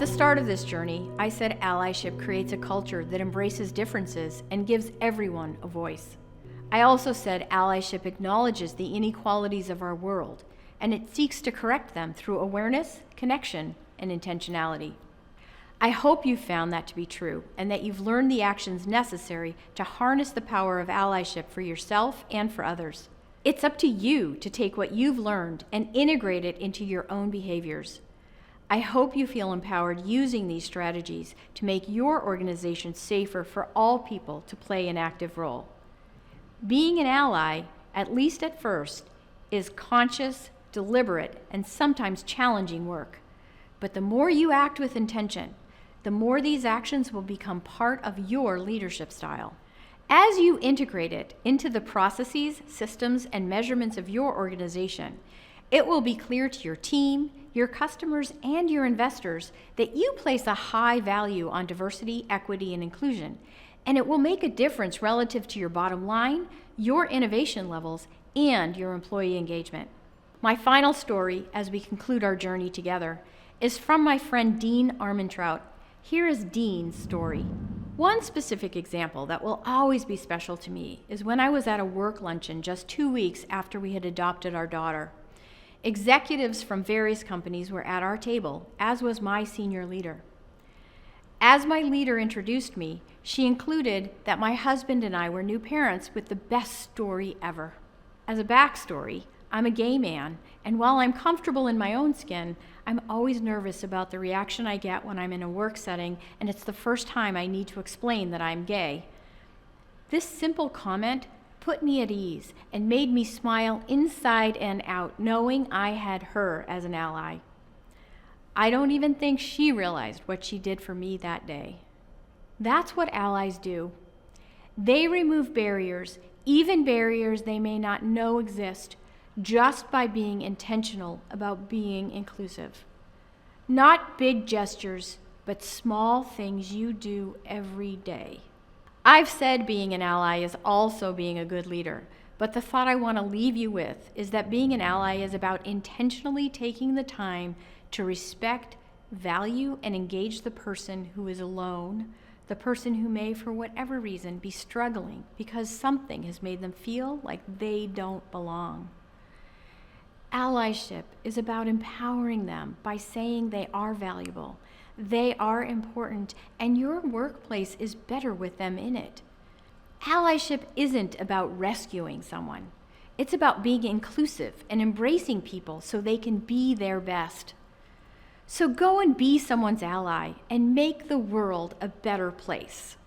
At the start of this journey, I said allyship creates a culture that embraces differences and gives everyone a voice. I also said allyship acknowledges the inequalities of our world, and it seeks to correct them through awareness, connection, and intentionality. I hope you found that to be true, and that you've learned the actions necessary to harness the power of allyship for yourself and for others. It's up to you to take what you've learned and integrate it into your own behaviors. I hope you feel empowered using these strategies to make your organization safer for all people to play an active role. Being an ally, at least at first, is conscious, deliberate, and sometimes challenging work. But the more you act with intention, the more these actions will become part of your leadership style. As you integrate it into the processes, systems, and measurements of your organization, it will be clear to your team, your customers, and your investors that you place a high value on diversity, equity, and inclusion, and it will make a difference relative to your bottom line, your innovation levels, and your employee engagement. My final story, as we conclude our journey together, is from my friend Dean Armentrout. Here is Dean's story. One specific example that will always be special to me is when I was at a work luncheon just 2 weeks after we had adopted our daughter. Executives from various companies were at our table, as was my senior leader. As my leader introduced me, she included that my husband and I were new parents with the best story ever. As a backstory, I'm a gay man, and while I'm comfortable in my own skin, I'm always nervous about the reaction I get when I'm in a work setting and it's the first time I need to explain that I'm gay. This simple comment put me at ease and made me smile inside and out, knowing I had her as an ally. I don't even think she realized what she did for me that day. That's what allies do. They remove barriers, even barriers they may not know exist, just by being intentional about being inclusive. Not big gestures, but small things you do every day. I've said being an ally is also being a good leader, but the thought I want to leave you with is that being an ally is about intentionally taking the time to respect, value, and engage the person who is alone, the person who may, for whatever reason, be struggling because something has made them feel like they don't belong. Allyship is about empowering them by saying they are valuable, they are important, and your workplace is better with them in it. Allyship isn't about rescuing someone. It's about being inclusive and embracing people so they can be their best. So go and be someone's ally and make the world a better place.